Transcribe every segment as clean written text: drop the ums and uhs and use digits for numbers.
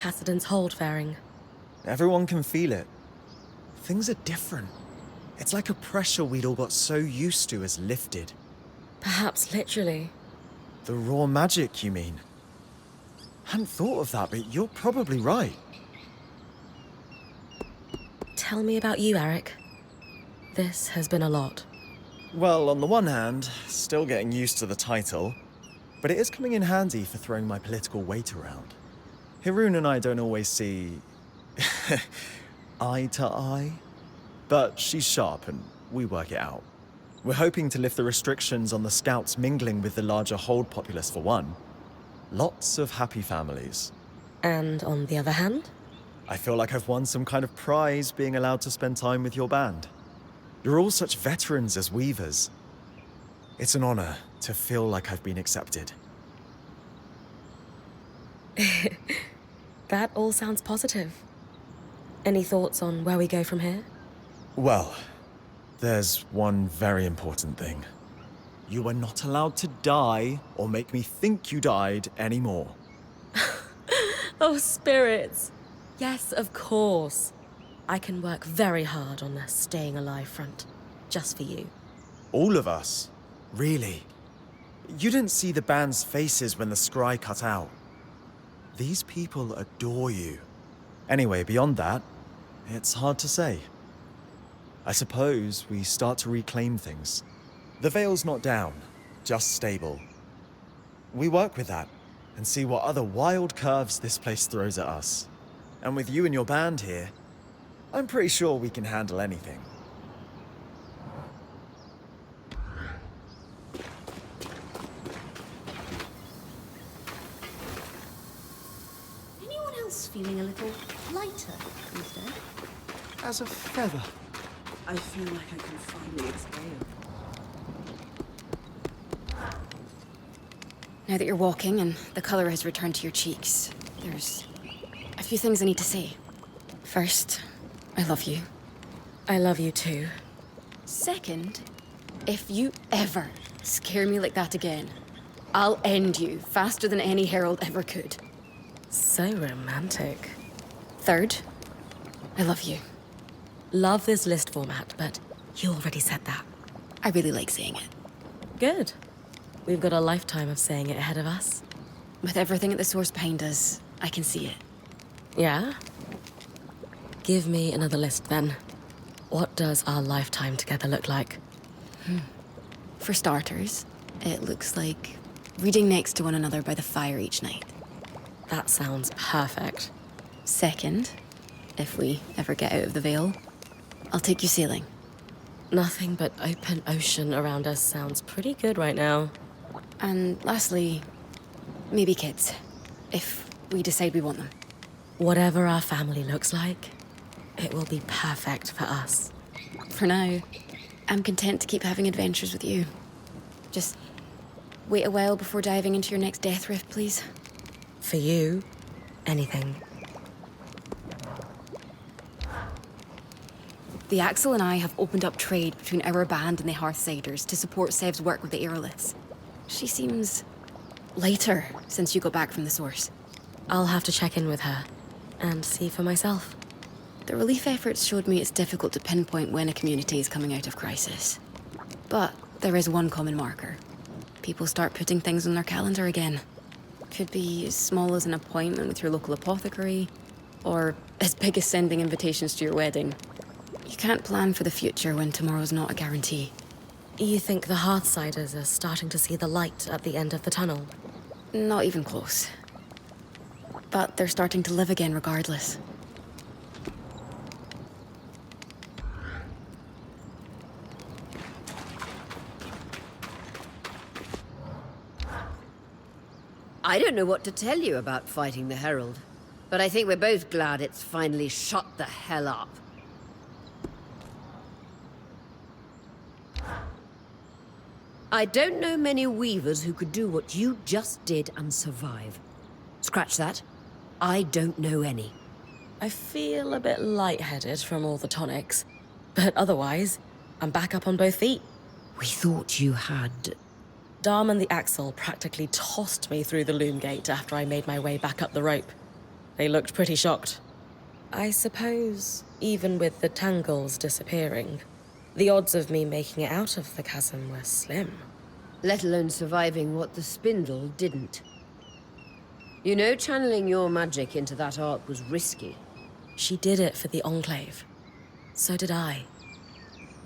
Cassidon's hold faring. Everyone can feel it. Things are different. It's like a pressure we'd all got so used to has lifted. Perhaps literally. The raw magic, you mean? Hadn't thought of that, but you're probably right. Tell me about you, Eric. This has been a lot. Well, on the one hand, still getting used to the title, but it is coming in handy for throwing my political weight around. Hirun and I don't always see eye to eye, but she's sharp and we work it out. We're hoping to lift the restrictions on the scouts mingling with the larger hold populace for one. Lots of happy families. And on the other hand? I feel like I've won some kind of prize being allowed to spend time with your band. You're all such veterans as weavers. It's an honor to feel like I've been accepted. That all sounds positive. Any thoughts on where we go from here? Well, there's one very important thing. You are not allowed to die or make me think you died anymore. Oh, spirits. Yes, of course. I can work very hard on the staying alive front, just for you. All of us? Really? You didn't see the band's faces when the scry cut out. These people adore you. Anyway, beyond that, it's hard to say. I suppose we start to reclaim things. The Veil's not down, just stable. We work with that and see what other wild curves this place throws at us. And with you and your band here, I'm pretty sure we can handle anything. Anyone else feeling a little lighter these days? As a feather. I feel like I can finally exhale. Now that you're walking and the color has returned to your cheeks, there's a few things I need to say. First, I love you. I love you too. Second, if you ever scare me like that again, I'll end you faster than any herald ever could. So romantic. Third, I love you. Love this list format, but you already said that. I really like saying it. Good. We've got a lifetime of saying it ahead of us. With everything at the source behind us, I can see it. Yeah? Give me another list then. What does our lifetime together look like? For starters, it looks like reading next to one another by the fire each night. That sounds perfect. Second, if we ever get out of the Veil, I'll take you sailing. Nothing but open ocean around us sounds pretty good right now. And lastly, maybe kids, if we decide we want them. Whatever our family looks like, it will be perfect for us. For now, I'm content to keep having adventures with you. Just wait a while before diving into your next death rift, please. For you, anything. The Axel and I have opened up trade between our band and the Hearthsiders to support Sev's work with the Aeroliths. She seems lighter since you got back from the source. I'll have to check in with her and see for myself. The relief efforts showed me it's difficult to pinpoint when a community is coming out of crisis. But there is one common marker. People start putting things on their calendar again. Could be as small as an appointment with your local apothecary, or as big as sending invitations to your wedding. You can't plan for the future when tomorrow's not a guarantee. You think the Hearthsiders are starting to see the light at the end of the tunnel? Not even close. But they're starting to live again regardless. I don't know what to tell you about fighting the Herald, but I think we're both glad it's finally shut the hell up. I don't know many weavers who could do what you just did and survive. Scratch that. I don't know any. I feel a bit lightheaded from all the tonics, but otherwise, I'm back up on both feet. We thought you had... Darm and the Axel practically tossed me through the loom gate after I made my way back up the rope. They looked pretty shocked. I suppose, even with the tangles disappearing, the odds of me making it out of the chasm were slim. Let alone surviving what the spindle didn't. You know, channeling your magic into that arc was risky. She did it for the Enclave. So did I.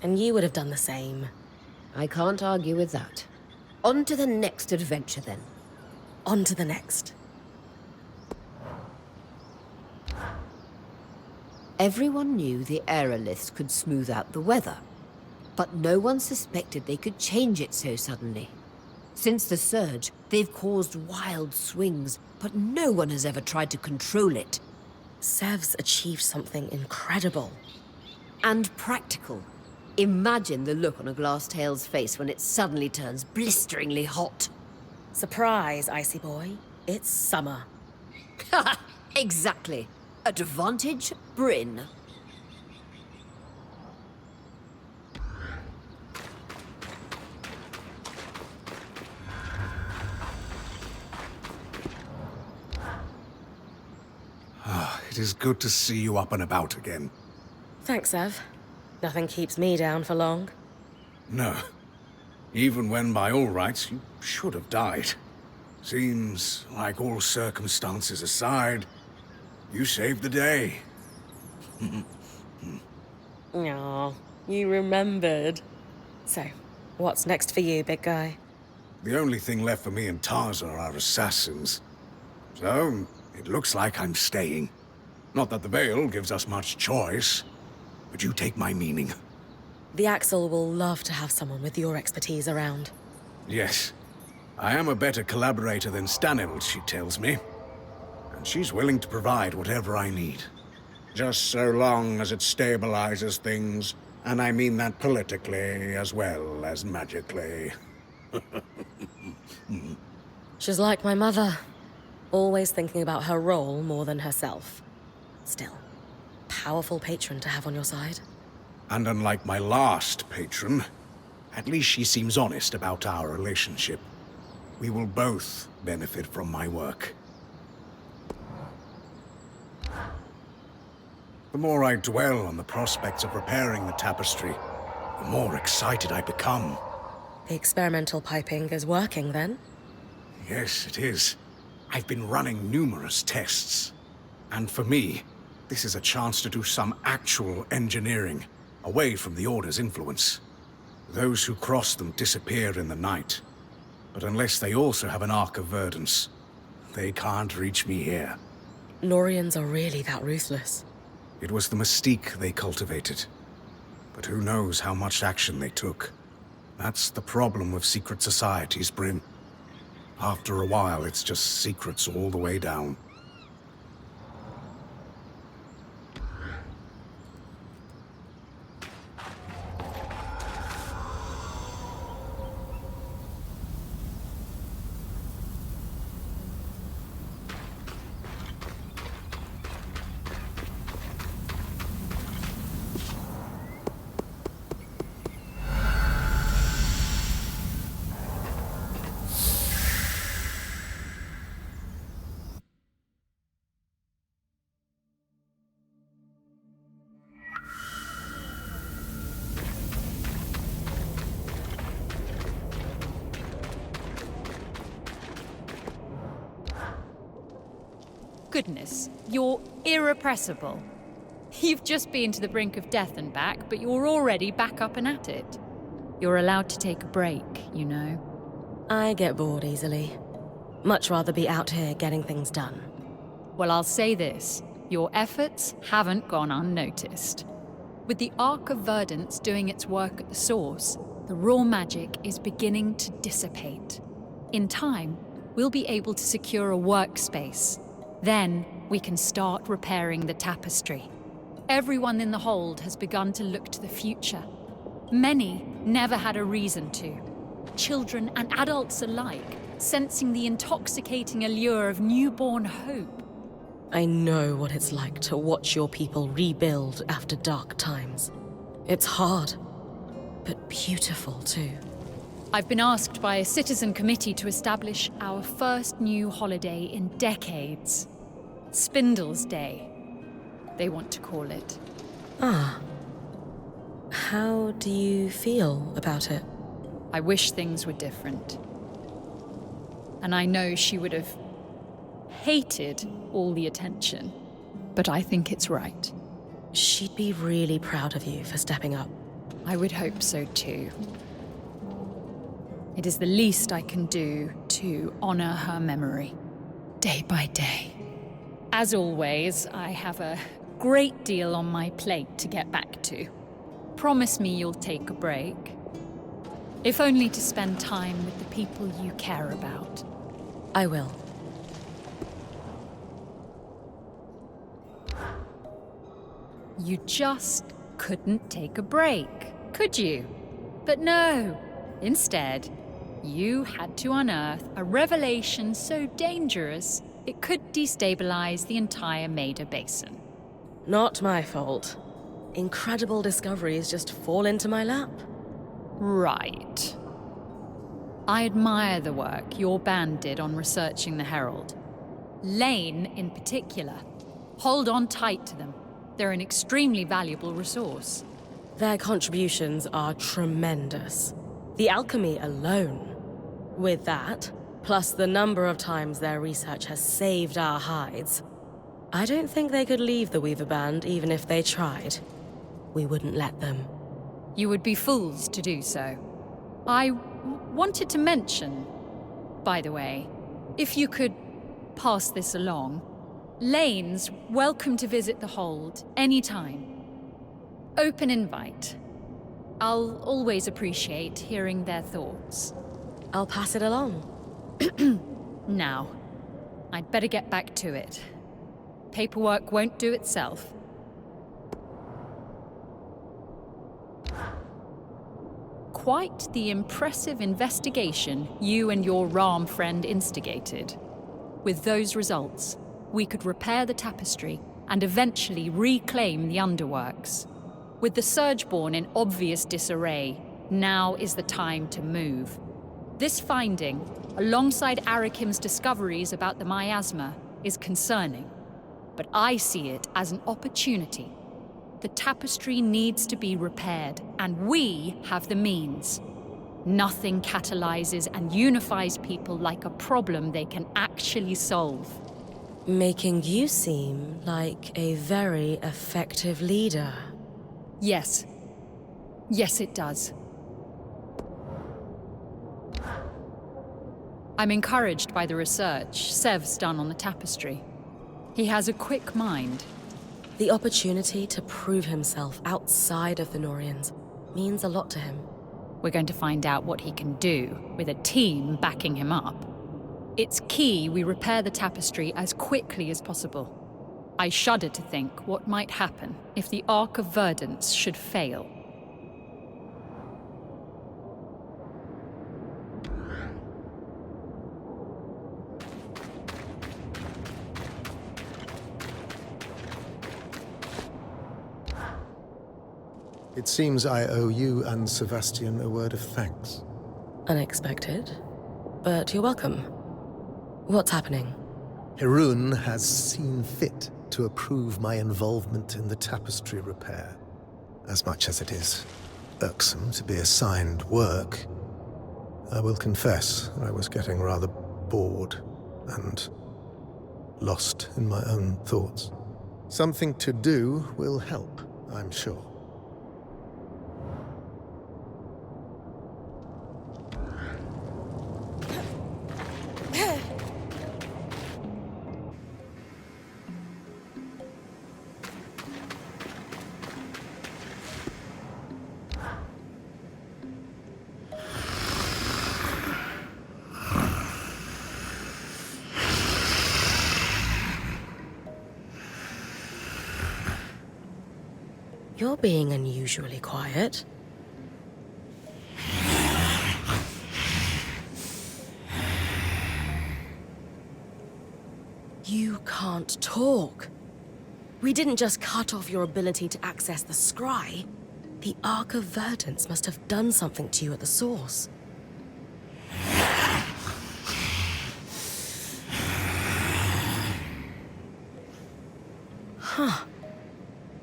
And you would have done the same. I can't argue with that. On to the next adventure, then. On to the next. Everyone knew the aeroliths could smooth out the weather, but no one suspected they could change it so suddenly. Since the surge, they've caused wild swings, but no one has ever tried to control it. Sev's achieved something incredible. And practical. Imagine the look on a glass tail's face when it suddenly turns blisteringly hot. Surprise, Icy Boy. It's summer. Ha! Exactly. Advantage, Bryn. It is good to see you up and about again. Thanks, Sev. Nothing keeps me down for long. No. Even when by all rights you should have died. Seems like all circumstances aside, you saved the day. Aw, you remembered. So, what's next for you, big guy? The only thing left for me and Tarza are assassins. So, it looks like I'm staying. Not that the Veil gives us much choice, but you take my meaning. The Axel will love to have someone with your expertise around. Yes. I am a better collaborator than Stanil, she tells me. And she's willing to provide whatever I need. Just so long as it stabilizes things, and I mean that politically as well as magically. She's like my mother. Always thinking about her role more than herself. Still, powerful patron to have on your side. And unlike my last patron, at least she seems honest about our relationship. We will both benefit from my work. The more I dwell on the prospects of repairing the tapestry, the more excited I become. The experimental piping is working, then? Yes, it is. I've been running numerous tests. And for me, this is a chance to do some actual engineering, away from the Order's influence. Those who cross them disappear in the night. But unless they also have an Arc of Verdance, they can't reach me here. Norians are really that ruthless. It was the mystique they cultivated. But who knows how much action they took. That's the problem with secret societies, Bryn. After a while, it's just secrets all the way down. Goodness, you're irrepressible. You've just been to the brink of death and back, but you're already back up and at it. You're allowed to take a break, you know. I get bored easily. Much rather be out here getting things done. Well, I'll say this. Your efforts haven't gone unnoticed. With the Arc of Verdance doing its work at the source, the raw magic is beginning to dissipate. In time, we'll be able to secure a workspace. Then, we can start repairing the tapestry. Everyone in the hold has begun to look to the future. Many never had a reason to. Children and adults alike, sensing the intoxicating allure of newborn hope. I know what it's like to watch your people rebuild after dark times. It's hard, but beautiful too. I've been asked by a citizen committee to establish our first new holiday in decades. Spindle's Day, they want to call it. Ah. How do you feel about it? I wish things were different. And I know she would have hated all the attention, but I think it's right. She'd be really proud of you for stepping up. I would hope so too. It is the least I can do to honor her memory, day by day. As always, I have a great deal on my plate to get back to. Promise me you'll take a break. If only to spend time with the people you care about. I will. You just couldn't take a break, could you? But no. Instead, you had to unearth a revelation so dangerous it could destabilize the entire Maida Basin. Not my fault. Incredible discoveries just fall into my lap. Right. I admire the work your band did on researching the Herald. Lane, in particular. Hold on tight to them. They're an extremely valuable resource. Their contributions are tremendous. The alchemy alone. With that, plus the number of times their research has saved our hides, I don't think they could leave the Weaver Band even if they tried. We wouldn't let them. You would be fools to do so. I wanted to mention, by the way, if you could pass this along, Lane's welcome to visit the Hold anytime. Open invite. I'll always appreciate hearing their thoughts. I'll pass it along. Now, I'd better get back to it. Paperwork won't do itself. Quite the impressive investigation you and your Ram friend instigated. With those results, we could repair the tapestry and eventually reclaim the underworks. With the Surgeborn in obvious disarray, now is the time to move. This finding, alongside Arakim's discoveries about the miasma, is concerning. But I see it as an opportunity. The tapestry needs to be repaired, and we have the means. Nothing catalyzes and unifies people like a problem they can actually solve. Making you seem like a very effective leader. Yes. Yes, it does. I'm encouraged by the research Sev's done on the tapestry. He has a quick mind. The opportunity to prove himself outside of the Norians means a lot to him. We're going to find out what he can do with a team backing him up. It's key we repair the tapestry as quickly as possible. I shudder to think what might happen if the Ark of Verdance should fail. It seems I owe you and Sebastian a word of thanks. Unexpected, but you're welcome. What's happening? Harun has seen fit to approve my involvement in the tapestry repair. As much as it is irksome to be assigned work, I will confess I was getting rather bored and lost in my own thoughts. Something to do will help, I'm sure. You're being unusually quiet. You can't talk. We didn't just cut off your ability to access the scry. The Ark of Verdance must have done something to you at the source.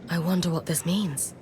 I wonder what this means.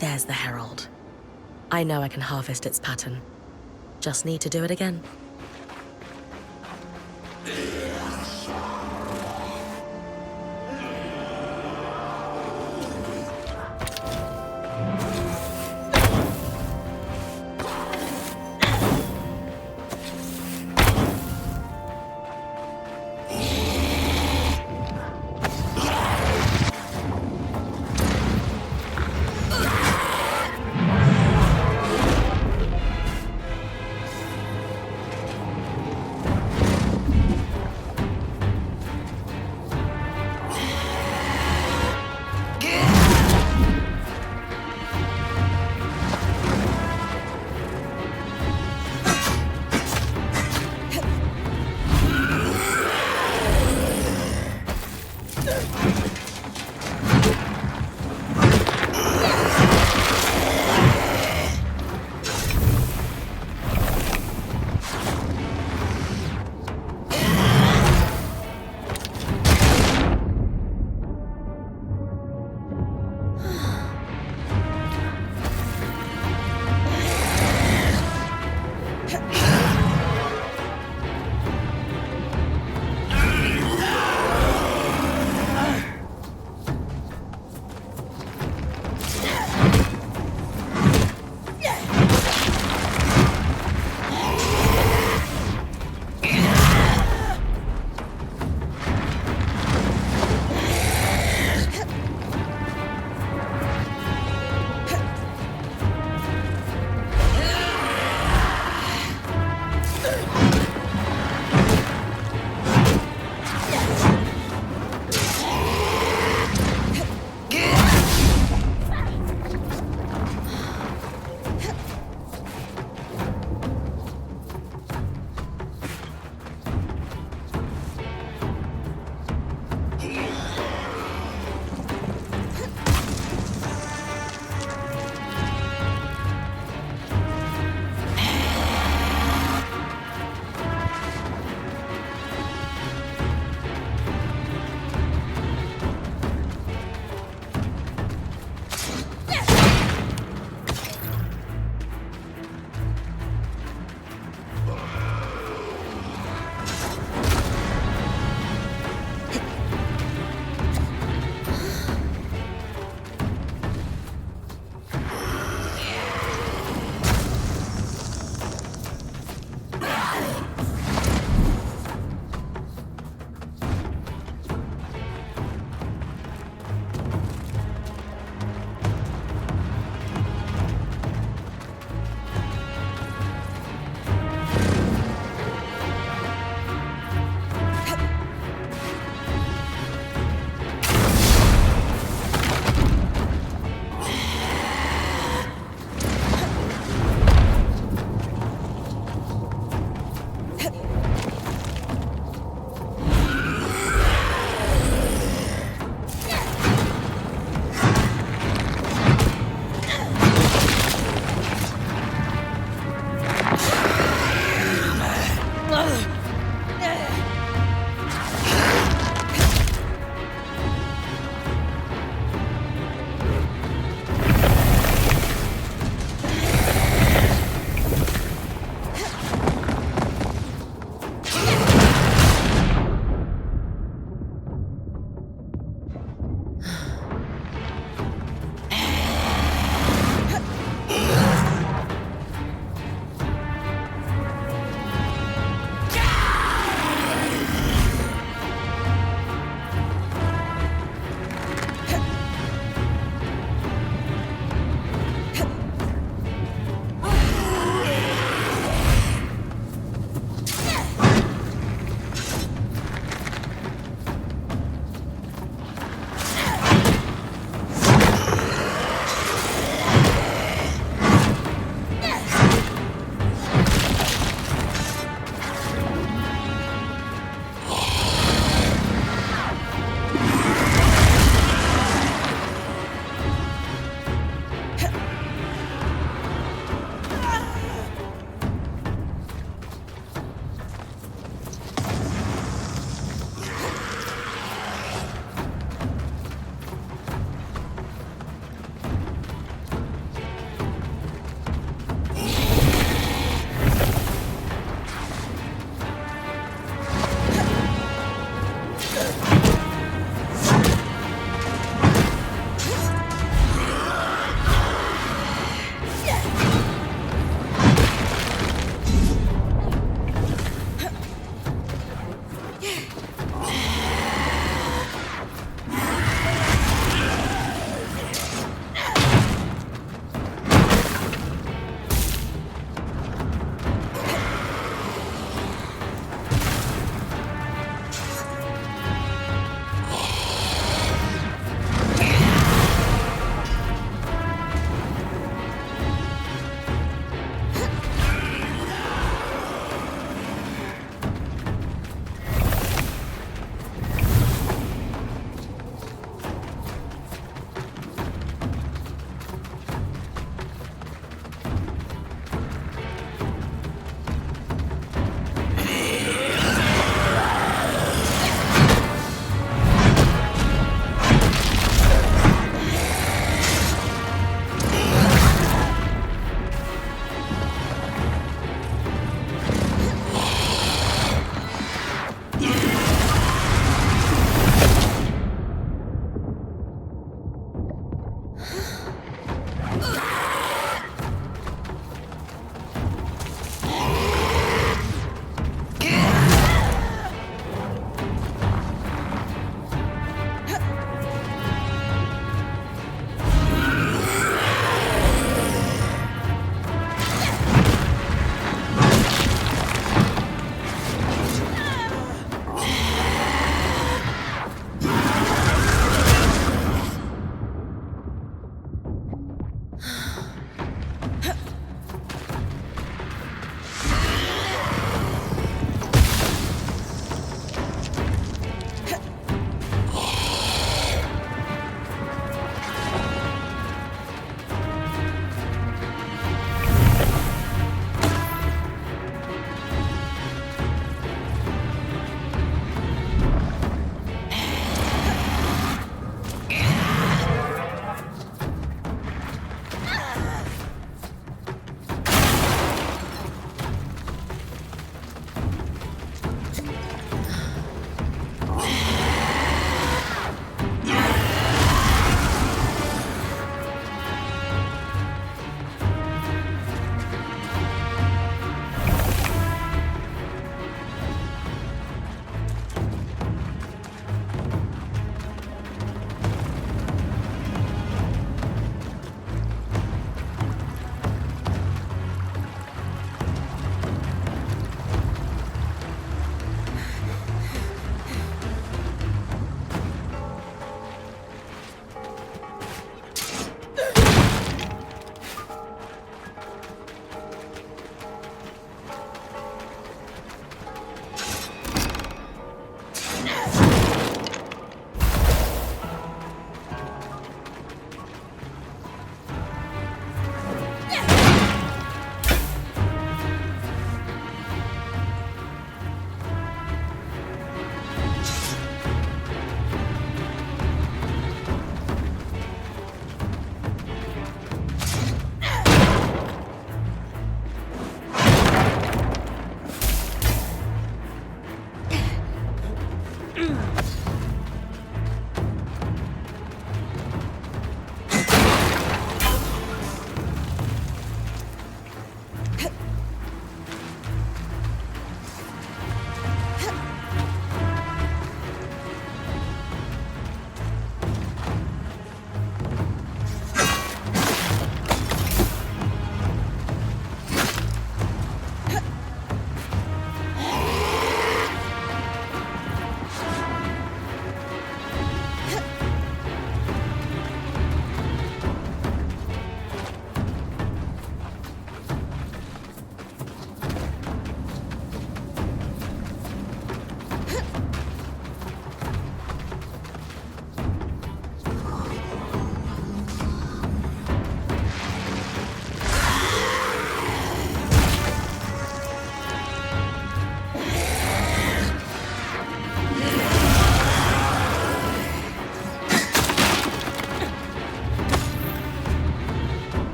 There's the herald. I know I can harvest its pattern. Just need to do it again.